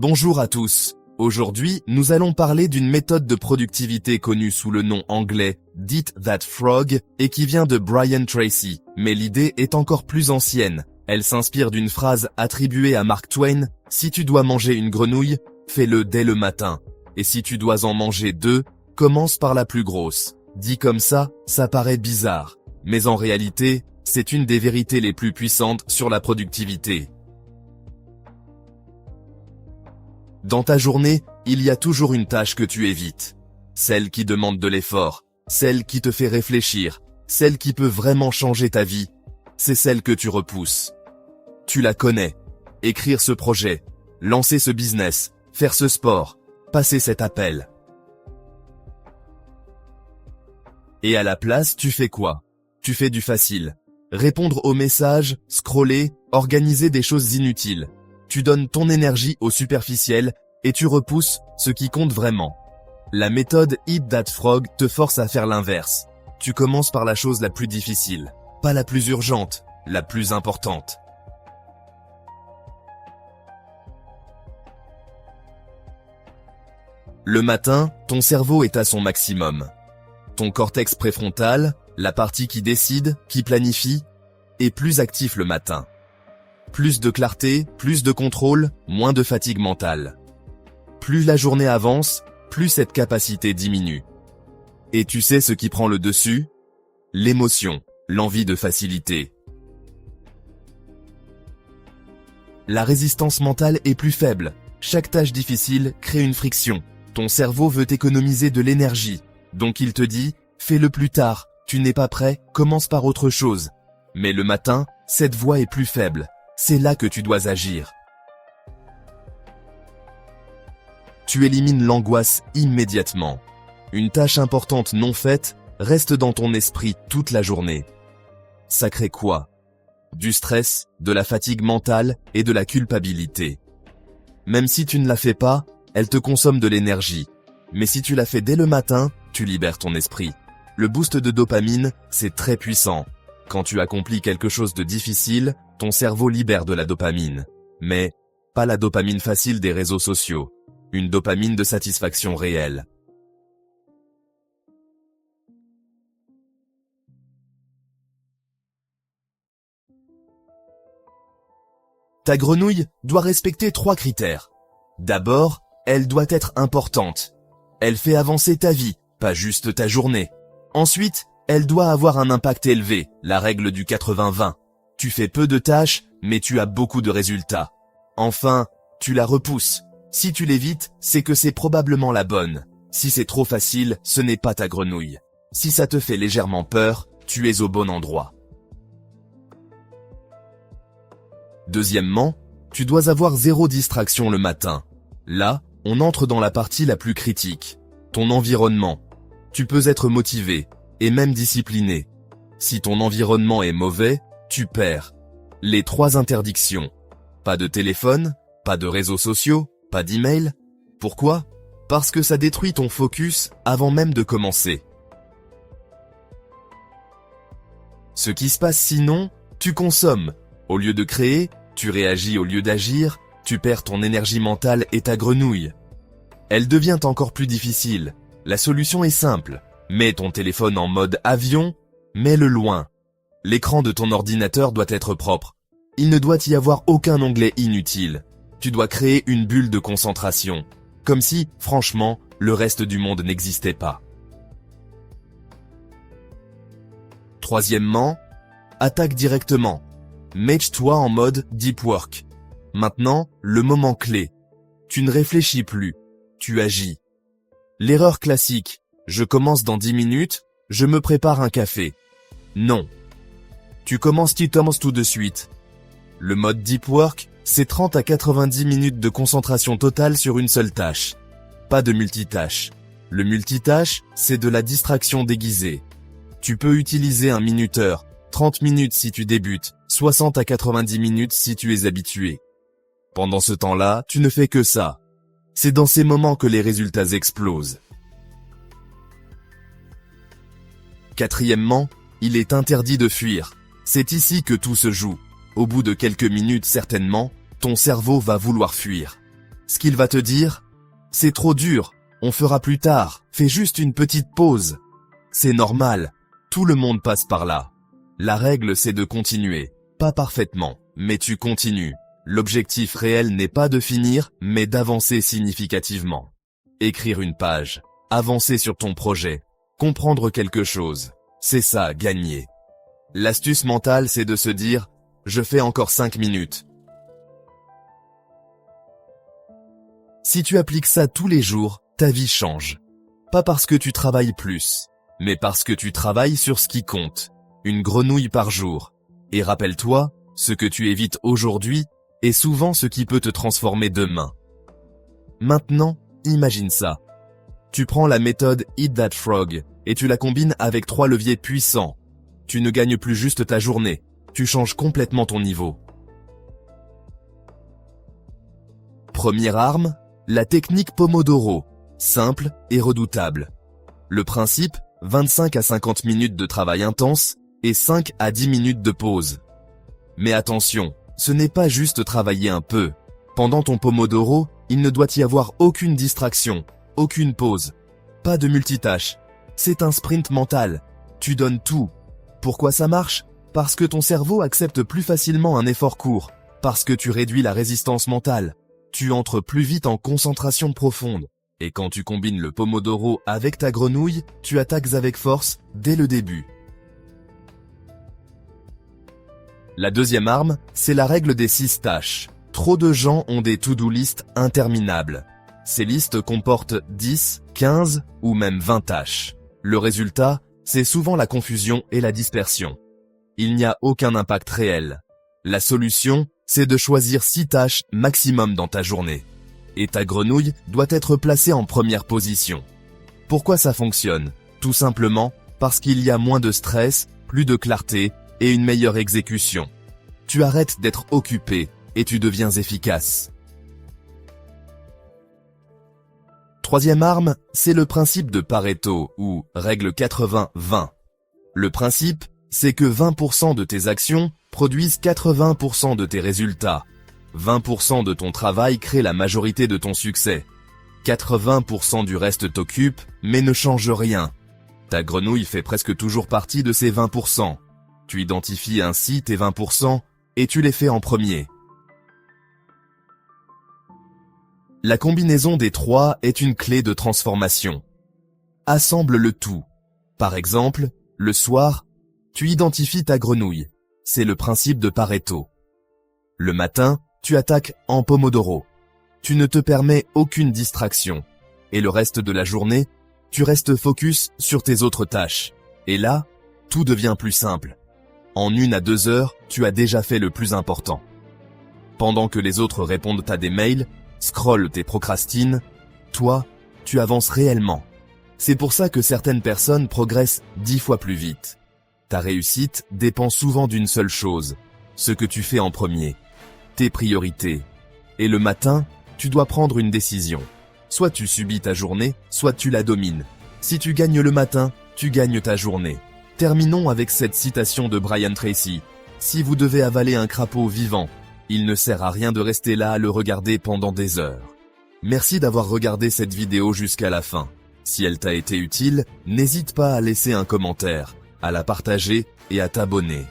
Bonjour à tous. Aujourd'hui, nous allons parler d'une méthode de productivité connue sous le nom anglais Eat That Frog et qui vient de Brian Tracy. Mais l'idée est encore plus ancienne. Elle s'inspire d'une phrase attribuée à Mark Twain. Si tu dois manger une grenouille, fais-le dès le matin. Et si tu dois en manger 2, commence par la plus grosse. Dit comme ça paraît bizarre. Mais en réalité, c'est une des vérités les plus puissantes sur la productivité. Dans ta journée, il y a toujours une tâche que tu évites. Celle qui demande de l'effort, celle qui te fait réfléchir, celle qui peut vraiment changer ta vie. C'est celle que tu repousses. Tu la connais. Écrire ce projet, lancer ce business, faire ce sport, passer cet appel. Et à la place, tu fais quoi? Tu fais du facile. Répondre aux messages, scroller, organiser des choses inutiles. Tu donnes ton énergie au superficiel et tu repousses ce qui compte vraiment. La méthode Eat That Frog te force à faire l'inverse. Tu commences par la chose la plus difficile, pas la plus urgente, la plus importante. Le matin, ton cerveau est à son maximum. Ton cortex préfrontal, la partie qui décide, qui planifie, est plus actif le matin. Plus de clarté, plus de contrôle, moins de fatigue mentale. Plus la journée avance, plus cette capacité diminue. Et tu sais ce qui prend le dessus? L'émotion, l'envie de facilité. La résistance mentale est plus faible. Chaque tâche difficile crée une friction. Ton cerveau veut économiser de l'énergie. Donc il te dit, fais-le plus tard, tu n'es pas prêt, commence par autre chose. Mais le matin, cette voix est plus faible. C'est là que tu dois agir. Tu élimines l'angoisse immédiatement. Une tâche importante non faite reste dans ton esprit toute la journée. Ça crée quoi? Du stress, de la fatigue mentale et de la culpabilité. Même si tu ne la fais pas, elle te consomme de l'énergie. Mais si tu la fais dès le matin, tu libères ton esprit. Le boost de dopamine, c'est très puissant. Quand tu accomplis quelque chose de difficile, ton cerveau libère de la dopamine. Mais pas la dopamine facile des réseaux sociaux. Une dopamine de satisfaction réelle. Ta grenouille doit respecter 3 critères. D'abord, elle doit être importante. Elle fait avancer ta vie, pas juste ta journée. Ensuite, elle doit avoir un impact élevé, la règle du 80-20. Tu fais peu de tâches, mais tu as beaucoup de résultats. Enfin, tu la repousses. Si tu l'évites, c'est que c'est probablement la bonne. Si c'est trop facile, ce n'est pas ta grenouille. Si ça te fait légèrement peur, tu es au bon endroit. Deuxièmement, tu dois avoir 0 distraction le matin. Là, on entre dans la partie la plus critique. Ton environnement. Tu peux être motivé, et même discipliné. Si ton environnement est mauvais, tu perds. Les 3 interdictions. Pas de téléphone, pas de réseaux sociaux, pas d'email. Pourquoi? Parce que ça détruit ton focus avant même de commencer. Ce qui se passe sinon, tu consommes. Au lieu de créer, tu réagis au lieu d'agir, tu perds ton énergie mentale et ta grenouille. Elle devient encore plus difficile. La solution est simple. Mets ton téléphone en mode avion, mets-le loin. L'écran de ton ordinateur doit être propre. Il ne doit y avoir aucun onglet inutile. Tu dois créer une bulle de concentration. Comme si, franchement, le reste du monde n'existait pas. Troisièmement, attaque directement. Mets-toi en mode deep work. Maintenant, le moment clé. Tu ne réfléchis plus. Tu agis. L'erreur classique. Je commence dans 10 minutes, je me prépare un café. Non. Tu commences tout de suite. Le mode deep work, c'est 30 à 90 minutes de concentration totale sur une seule tâche. Pas de multitâche. Le multitâche, c'est de la distraction déguisée. Tu peux utiliser un minuteur, 30 minutes si tu débutes, 60 à 90 minutes si tu es habitué. Pendant ce temps-là, tu ne fais que ça. C'est dans ces moments que les résultats explosent. Quatrièmement, il est interdit de fuir. C'est ici que tout se joue. Au bout de quelques minutes certainement, ton cerveau va vouloir fuir. Ce qu'il va te dire, c'est trop dur, on fera plus tard, fais juste une petite pause. C'est normal, tout le monde passe par là. La règle c'est de continuer, pas parfaitement, mais tu continues. L'objectif réel n'est pas de finir, mais d'avancer significativement. Écrire une page, avancer sur ton projet, comprendre quelque chose, c'est ça, gagner. L'astuce mentale c'est de se dire, je fais encore 5 minutes. Si tu appliques ça tous les jours, ta vie change. Pas parce que tu travailles plus, mais parce que tu travailles sur ce qui compte. Une grenouille par jour. Et rappelle-toi, ce que tu évites aujourd'hui est souvent ce qui peut te transformer demain. Maintenant, imagine ça. Tu prends la méthode Eat That Frog et tu la combines avec 3 leviers puissants. Tu ne gagnes plus juste ta journée, tu changes complètement ton niveau. Première arme, la technique Pomodoro, simple et redoutable. Le principe, 25 à 50 minutes de travail intense et 5 à 10 minutes de pause. Mais attention, ce n'est pas juste travailler un peu. Pendant ton Pomodoro, il ne doit y avoir aucune distraction, aucune pause, pas de multitâche. C'est un sprint mental. Tu donnes tout. Pourquoi ça marche? Parce que ton cerveau accepte plus facilement un effort court, parce que tu réduis la résistance mentale. Tu entres plus vite en concentration profonde. Et quand tu combines le Pomodoro avec ta grenouille, tu attaques avec force dès le début. La deuxième arme, c'est la règle des 6 tâches. Trop de gens ont des to-do list interminables. Ces listes comportent 10, 15 ou même 20 tâches. Le résultat, c'est souvent la confusion et la dispersion. Il n'y a aucun impact réel. La solution, c'est de choisir 6 tâches maximum dans ta journée. Et ta grenouille doit être placée en première position. Pourquoi ça fonctionne? Tout simplement parce qu'il y a moins de stress, plus de clarté et une meilleure exécution. Tu arrêtes d'être occupé et tu deviens efficace. Troisième arme, c'est le principe de Pareto ou règle 80-20. Le principe, c'est que 20% de tes actions produisent 80% de tes résultats. 20% de ton travail crée la majorité de ton succès. 80% du reste t'occupe, mais ne change rien. Ta grenouille fait presque toujours partie de ces 20%. Tu identifies ainsi tes 20% et tu les fais en premier. La combinaison des 3 est une clé de transformation. Assemble le tout. Par exemple, le soir, tu identifies ta grenouille. C'est le principe de Pareto. Le matin, tu attaques en Pomodoro. Tu ne te permets aucune distraction. Et le reste de la journée, tu restes focus sur tes autres tâches. Et là, tout devient plus simple. En 1 à 2 heures, tu as déjà fait le plus important. Pendant que les autres répondent à des mails, scrollent et procrastinent, toi, tu avances réellement. C'est pour ça que certaines personnes progressent 10 fois plus vite. Ta réussite dépend souvent d'une seule chose, ce que tu fais en premier, tes priorités. Et le matin, tu dois prendre une décision. Soit tu subis ta journée, soit tu la domines. Si tu gagnes le matin, tu gagnes ta journée. Terminons avec cette citation de Brian Tracy. Si vous devez avaler un crapaud vivant, il ne sert à rien de rester là à le regarder pendant des heures. Merci d'avoir regardé cette vidéo jusqu'à la fin. Si elle t'a été utile, n'hésite pas à laisser un commentaire, à la partager et à t'abonner.